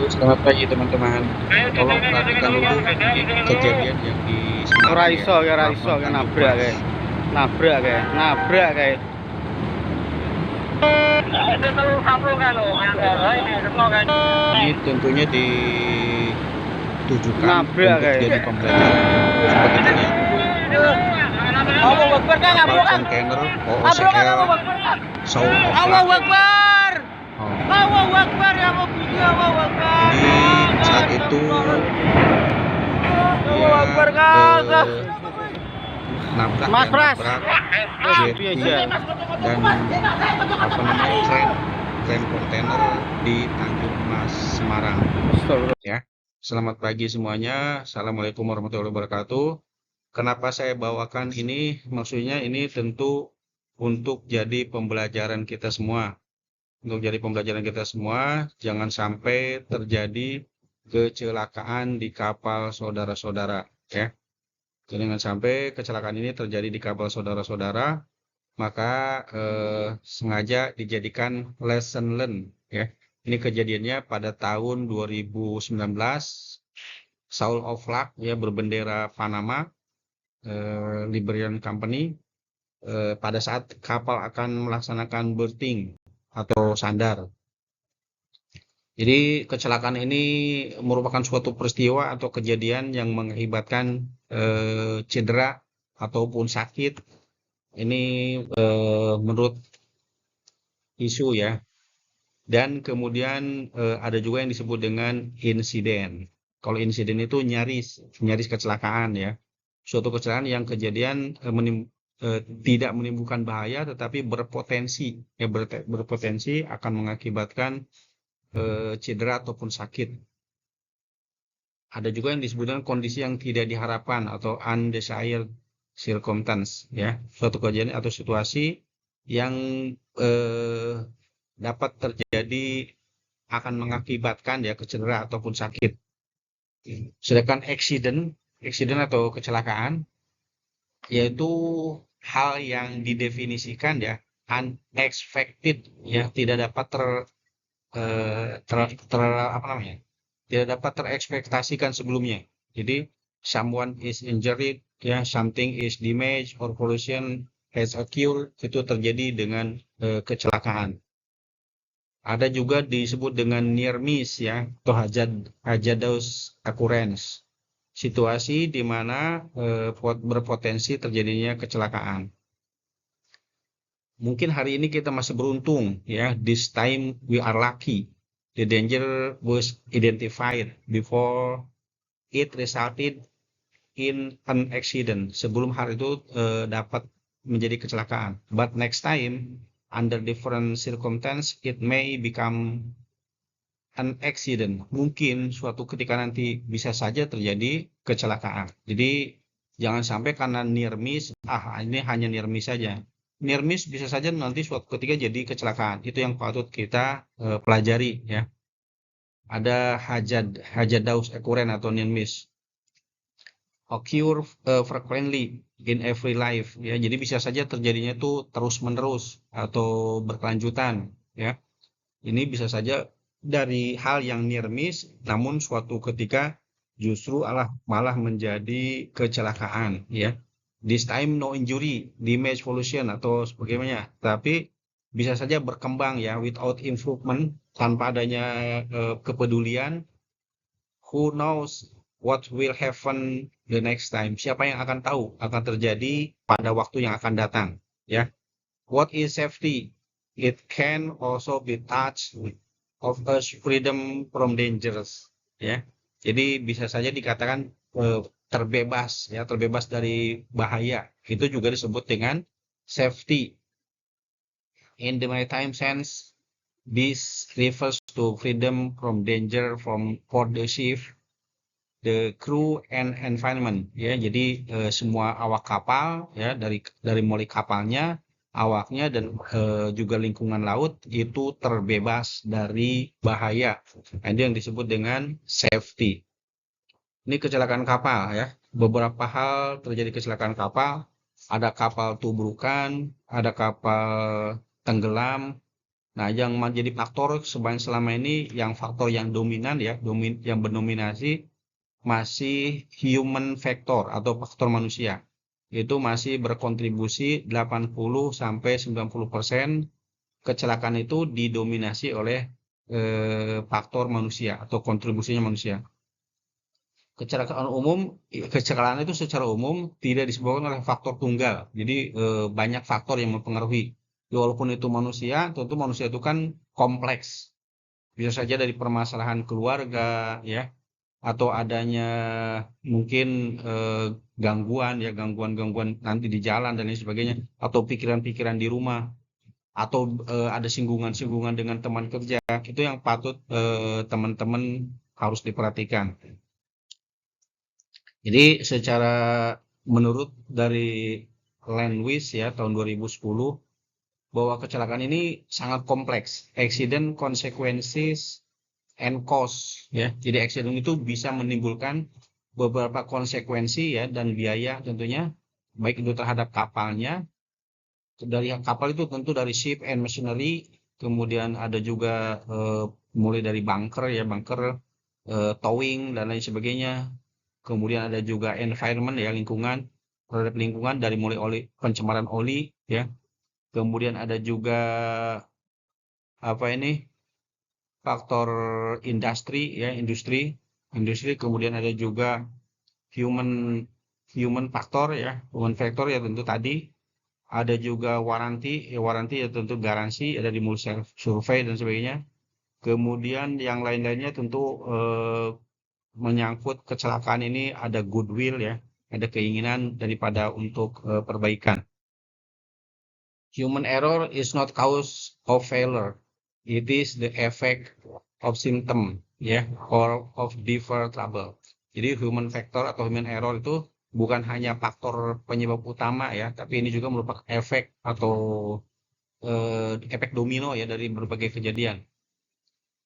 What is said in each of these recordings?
Selamat pagi teman-teman. Tolong perhatikan dulu ini kejadian yang di Ora Semarang ya, iso ya, ora iso Pelabuhan ya, Tanjung nabrak Mas. kae. Nabrak kae. Ini tentunya ditujukan Nabrak untuk kae. jadi pembelajaran ya. Seperti terlihat Allahu Akbar Kang, kapal nabrak Kang. kontainer Nabrak Kang, OOCL Allahu Akbar Kang. Soul of Allahu Luck. Akbar. Oh, Allahu Akbar ya mobil, Allahu Akbar. ini saat itu Allahu dia Akbar Kang. nabrak Mas ya, Pras. nabrak jeti dan apa namanya tren kontainer di Tanjung Mas Semarang ya. Selamat pagi semuanya. Assalamualaikum warahmatullahi wabarakatuh. Kenapa saya bawakan ini? Maksudnya ini tentu untuk jadi pembelajaran kita semua. Untuk jadi pembelajaran kita semua, jangan sampai terjadi kecelakaan di kapal saudara-saudara ya. Jangan sampai kecelakaan ini terjadi di kapal saudara-saudara, maka sengaja dijadikan lesson learn ya. Ini kejadiannya pada tahun 2019, Soul of Luck ya, berbendera Panama, Liberian Company, pada saat kapal akan melaksanakan berthing atau sandar. Jadi kecelakaan ini merupakan suatu peristiwa atau kejadian yang mengakibatkan cedera ataupun sakit. Ini menurut isu ya. Dan kemudian ada juga yang disebut dengan insiden. Kalau insiden itu nyaris kecelakaan ya. Suatu kecelakaan yang kejadian tidak menimbulkan bahaya tetapi berpotensi ya, berpotensi akan mengakibatkan cedera ataupun sakit. Ada juga yang disebut dengan kondisi yang tidak diharapkan atau undesired circumstance ya, suatu kejadian atau situasi yang dapat terjadi akan mengakibatkan ya cedera ataupun sakit. Sedangkan accident atau kecelakaan yaitu hal yang didefinisikan ya unexpected ya, tidak dapat tidak dapat terekspektasikan sebelumnya. Jadi someone is injured ya, something is damaged or pollution has occurred, itu terjadi dengan kecelakaan. Ada juga disebut dengan near miss ya, atau hazardous occurrence, situasi di mana berpotensi terjadinya kecelakaan. Mungkin hari ini kita masih beruntung ya, this time we are lucky. The danger was identified before it resulted in an accident. Sebelum hari itu dapat menjadi kecelakaan. But next time, under different circumstance, it may become an accident. Mungkin suatu ketika nanti bisa saja terjadi kecelakaan. Jadi jangan sampai karena near miss, ini hanya near miss saja. Near miss bisa saja nanti suatu ketika jadi kecelakaan. Itu yang patut kita pelajari ya. Ada hazardous occurrence atau near miss. Occur frequently in every life ya. Jadi bisa saja terjadinya itu terus-menerus atau berkelanjutan ya. Ini bisa saja dari hal yang near miss, namun suatu ketika justru malah menjadi kecelakaan ya. This time no injury, damage, pollution atau sebagainya, tapi bisa saja berkembang ya without improvement, tanpa adanya kepedulian. Who knows what will happen the next time? Siapa yang akan tahu akan terjadi pada waktu yang akan datang ya. What is safety? It can also be touched of us freedom from dangers ya. Jadi bisa saja dikatakan terbebas ya, terbebas dari bahaya. Itu juga disebut dengan safety. In the maritime sense, this refers to freedom from danger for the ship, the crew and environment ya. Jadi semua awak kapal ya, dari mulai kapalnya, awaknya dan juga lingkungan laut itu terbebas dari bahaya. Itu yang disebut dengan safety. Ini kecelakaan kapal ya. Beberapa hal terjadi kecelakaan kapal. Ada kapal tubrukan, ada kapal tenggelam. Nah, yang menjadi faktor selama ini, yang faktor yang dominan ya, yang mendominasi masih human factor atau faktor manusia. Itu masih berkontribusi 80 sampai 90% kecelakaan itu didominasi oleh faktor manusia atau kontribusinya manusia. Kecelakaan itu secara umum tidak disebabkan oleh faktor tunggal. Jadi banyak faktor yang mempengaruhi. Walaupun itu manusia, tentu manusia itu kan kompleks. Bisa saja dari permasalahan keluarga, ya, atau adanya mungkin gangguan-gangguan nanti di jalan dan lain sebagainya, atau pikiran-pikiran di rumah, atau ada singgungan-singgungan dengan teman kerja. Itu yang patut teman-teman harus diperhatikan. Jadi secara menurut dari Landwis ya tahun 2010, bahwa kecelakaan ini sangat kompleks. Accident consequences and cost ya. Jadi accident itu bisa menimbulkan beberapa konsekuensi ya dan biaya tentunya, baik itu terhadap kapalnya. Dari kapal itu tentu dari ship and machinery, kemudian ada juga mulai dari bunker ya, towing dan lain sebagainya. Kemudian ada juga environment ya, terhadap lingkungan, dari mulai pencemaran oli ya. Kemudian ada juga faktor industri. Kemudian ada juga human factor ya, tentu tadi. Ada juga waranti ya tentu garansi, ada di multi survei dan sebagainya. Kemudian yang lain-lainnya tentu menyangkut kecelakaan ini ada goodwill ya, ada keinginan daripada untuk perbaikan. Human error is not cause of failure. It is the effect of symptom ya, or of deeper trouble. Jadi human factor atau human error itu bukan hanya faktor penyebab utama ya, tapi ini juga merupakan efek atau efek domino ya dari berbagai kejadian.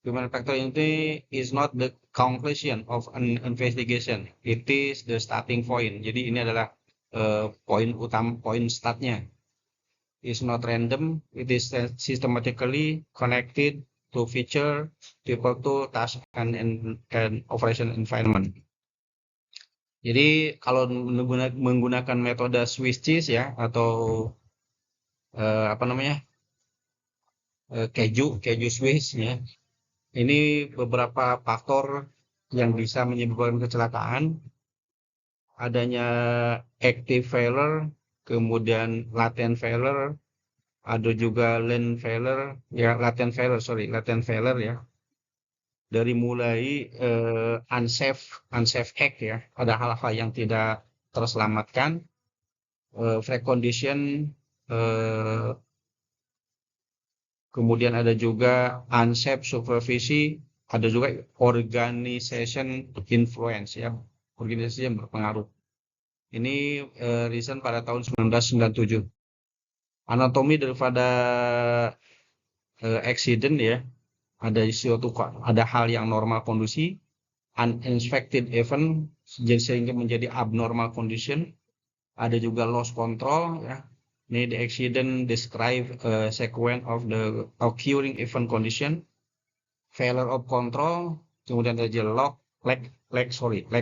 Human factor ini is not the conclusion of an investigation, it is the starting point. Jadi ini adalah poin startnya. It's not random, it is systematically connected to feature, people to task and operation environment. Jadi kalau menggunakan metode Swiss cheese ya, atau keju Swiss ya, ini beberapa faktor yang bisa menyebabkan kecelakaan. Adanya active failure, kemudian latent failure, ada juga latent failure ya. Dari mulai unsafe act ya, ada hal-hal yang tidak terselamatkan, flag condition, kemudian ada juga unsafe supervisi, ada juga organization influence ya, organisasi yang berpengaruh. Ini recent pada tahun 1997. Anatomi daripada accident ya, ada hal yang normal kondisi, uninspected event sehingga menjadi abnormal condition. Ada juga loss control ya. Ini the accident describe sequence of the occurring event condition, failure of control, kemudian ada lack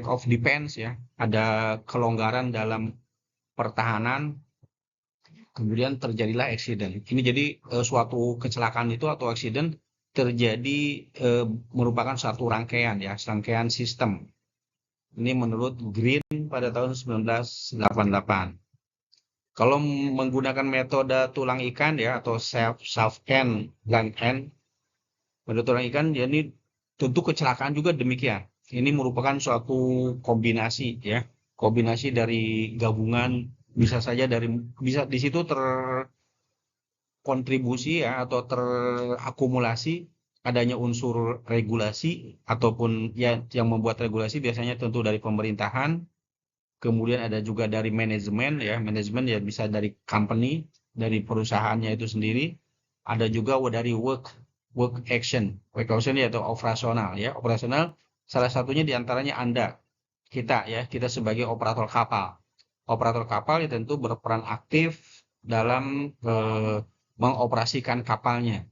of defense ya, ada kelonggaran dalam pertahanan, kemudian terjadilah accident. Ini jadi suatu kecelakaan itu atau accident terjadi merupakan satu rangkaian sistem. Ini menurut Green pada tahun 1988. Kalau menggunakan metode tulang ikan ya, atau self-end, metode tulang ikan, ya ini tentu kecelakaan juga demikian. Ini merupakan suatu kombinasi ya, kombinasi dari gabungan, bisa di situ terkontribusi ya, atau terakumulasi adanya unsur regulasi, ataupun ya yang membuat regulasi biasanya tentu dari pemerintahan. Kemudian ada juga dari manajemen ya bisa dari company, dari perusahaannya itu sendiri. Ada juga dari work action yaitu operasional ya. Operasional salah satunya diantaranya kita sebagai operator kapal. Operator kapal ya tentu berperan aktif dalam mengoperasikan kapalnya.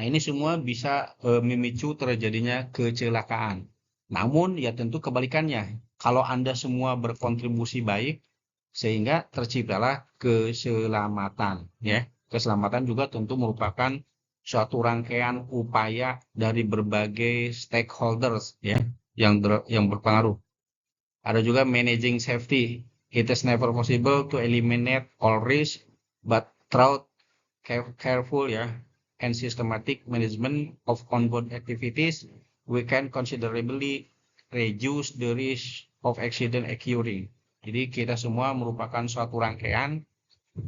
Nah, ini semua bisa memicu terjadinya kecelakaan. Namun, ya tentu kebalikannya. Kalau Anda semua berkontribusi baik, sehingga terciptalah keselamatan. Ya, keselamatan juga tentu merupakan suatu rangkaian upaya dari berbagai stakeholders, ya, yang berpengaruh. Ada juga managing safety. It is never possible to eliminate all risk, but through careful, ya, and systematic management of onboard activities, we can considerably reduce the risk of accident occurring. Jadi kita semua merupakan suatu rangkaian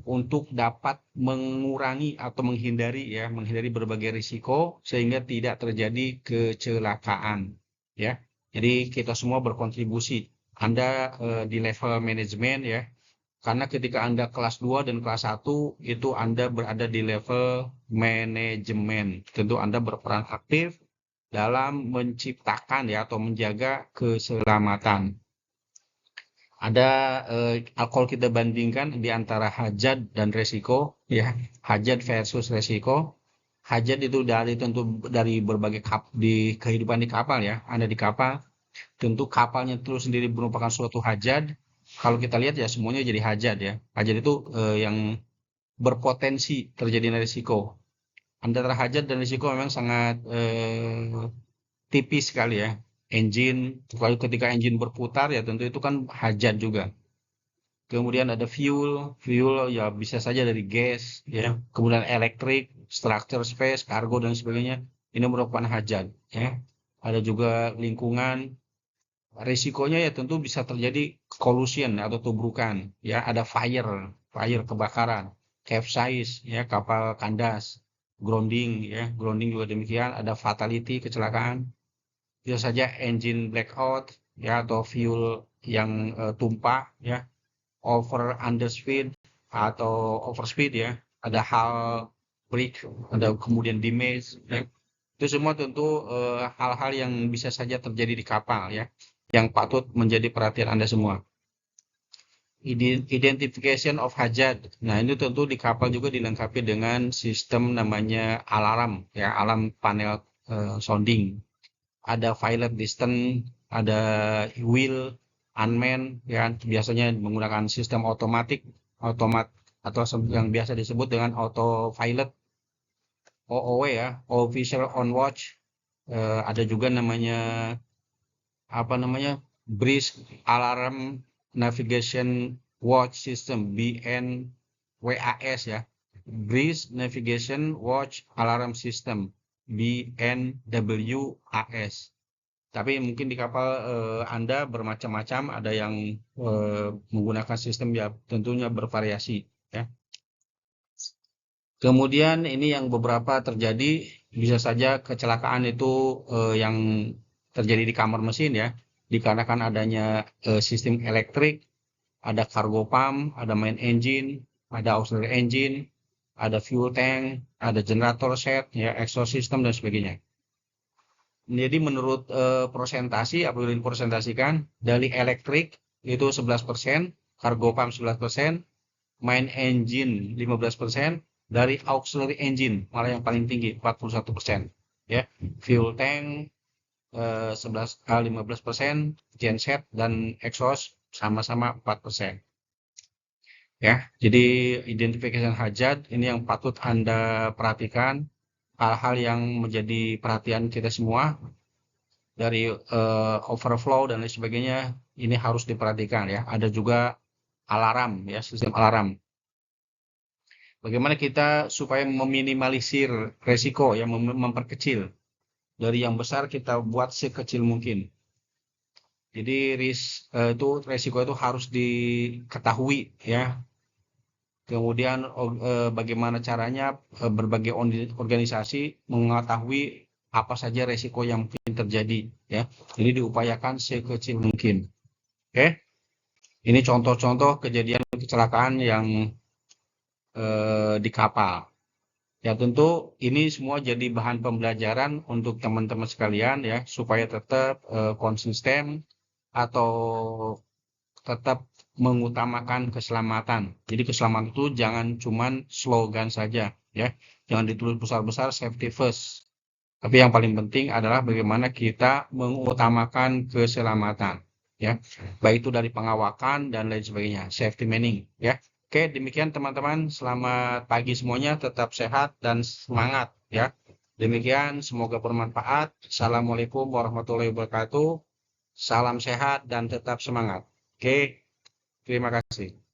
untuk dapat mengurangi atau menghindari berbagai risiko sehingga tidak terjadi kecelakaan, ya. Jadi kita semua berkontribusi. Anda di level manajemen, ya, karena ketika Anda kelas 2 dan kelas 1 itu Anda berada di level manajemen. Tentu Anda berperan aktif dalam menciptakan, ya, atau menjaga keselamatan. Ada kalau kita bandingkan di antara hajat dan resiko, ya, hajat versus resiko. Hajat itu dari berbagai di kehidupan di kapal, ya. Anda di kapal, tentu kapalnya itu sendiri merupakan suatu hajat. Kalau kita lihat, ya, semuanya jadi hajat, ya. Hajat itu yang berpotensi terjadinya risiko. Antara hajat dan risiko memang sangat tipis sekali, ya. Kalau ketika engine berputar, ya tentu itu kan hajat juga. Kemudian ada fuel ya bisa saja dari gas, ya. Kemudian elektrik, structure, space, kargo dan sebagainya. Ini merupakan hajat, ya. Ada juga lingkungan. Risikonya ya tentu bisa terjadi collision atau tubrukan, ya. Ada fire kebakaran, capsize, ya, kapal kandas, grounding, ya. Grounding juga demikian. Ada fatality, kecelakaan. Bisa saja engine blackout, ya, atau fuel yang tumpah, ya. Underspeed atau overspeed, ya. Ada hull break, ada kemudian damage, ya. Itu semua tentu hal-hal yang bisa saja terjadi di kapal, ya, yang patut menjadi perhatian Anda semua. Identification of hazard. Nah, ini tentu di kapal juga dilengkapi dengan sistem namanya alarm, ya, alarm panel sounding. Ada violet distance, ada wheel, unmanned, ya, biasanya menggunakan sistem otomat atau yang biasa disebut dengan auto pilot, OOW, ya, official on watch. Ada juga namanya Breeze Alarm Navigation Watch System, BNWAS, ya. Breeze Navigation Watch Alarm System, BNWAS. Tapi mungkin di kapal Anda bermacam-macam, ada yang menggunakan sistem, ya, tentunya bervariasi, ya. Kemudian ini yang beberapa terjadi, bisa saja kecelakaan itu yang terjadi di kamar mesin, ya, dikarenakan adanya sistem elektrik, ada cargo pump, ada main engine, ada auxiliary engine, ada fuel tank, ada generator set, ya, exhaust system dan sebagainya. Jadi menurut persentasi, apabila dipresentasikan dari elektrik itu 11%, cargo pump 11%, main engine 15%, dari auxiliary engine malah yang paling tinggi 41%, ya. Fuel tank 15%, genset dan exhaust sama-sama 4%. Ya, jadi identification hazard ini yang patut Anda perhatikan, hal-hal yang menjadi perhatian kita semua dari overflow dan lain sebagainya, ini harus diperhatikan, ya. Ada juga alarm, ya, sistem alarm. Bagaimana kita supaya meminimalisir resiko, ya, memperkecil dari yang besar kita buat sekecil mungkin. Jadi resiko itu harus diketahui, ya. Kemudian bagaimana caranya berbagai organisasi mengetahui apa saja resiko yang mungkin terjadi, ya. Jadi diupayakan sekecil mungkin. Oke. Ini contoh-contoh kejadian kecelakaan yang di kapal. Ya, tentu ini semua jadi bahan pembelajaran untuk teman-teman sekalian, ya, supaya tetap konsisten atau tetap mengutamakan keselamatan. Jadi keselamatan itu jangan cuman slogan saja, ya. Jangan ditulis besar-besar safety first. Tapi yang paling penting adalah bagaimana kita mengutamakan keselamatan, ya. Baik itu dari pengawakan dan lain sebagainya, safety manning, ya. Oke, demikian teman-teman. Selamat pagi semuanya, tetap sehat dan semangat, ya. Demikian, semoga bermanfaat. Assalamualaikum warahmatullahi wabarakatuh. Salam sehat dan tetap semangat. Oke, terima kasih.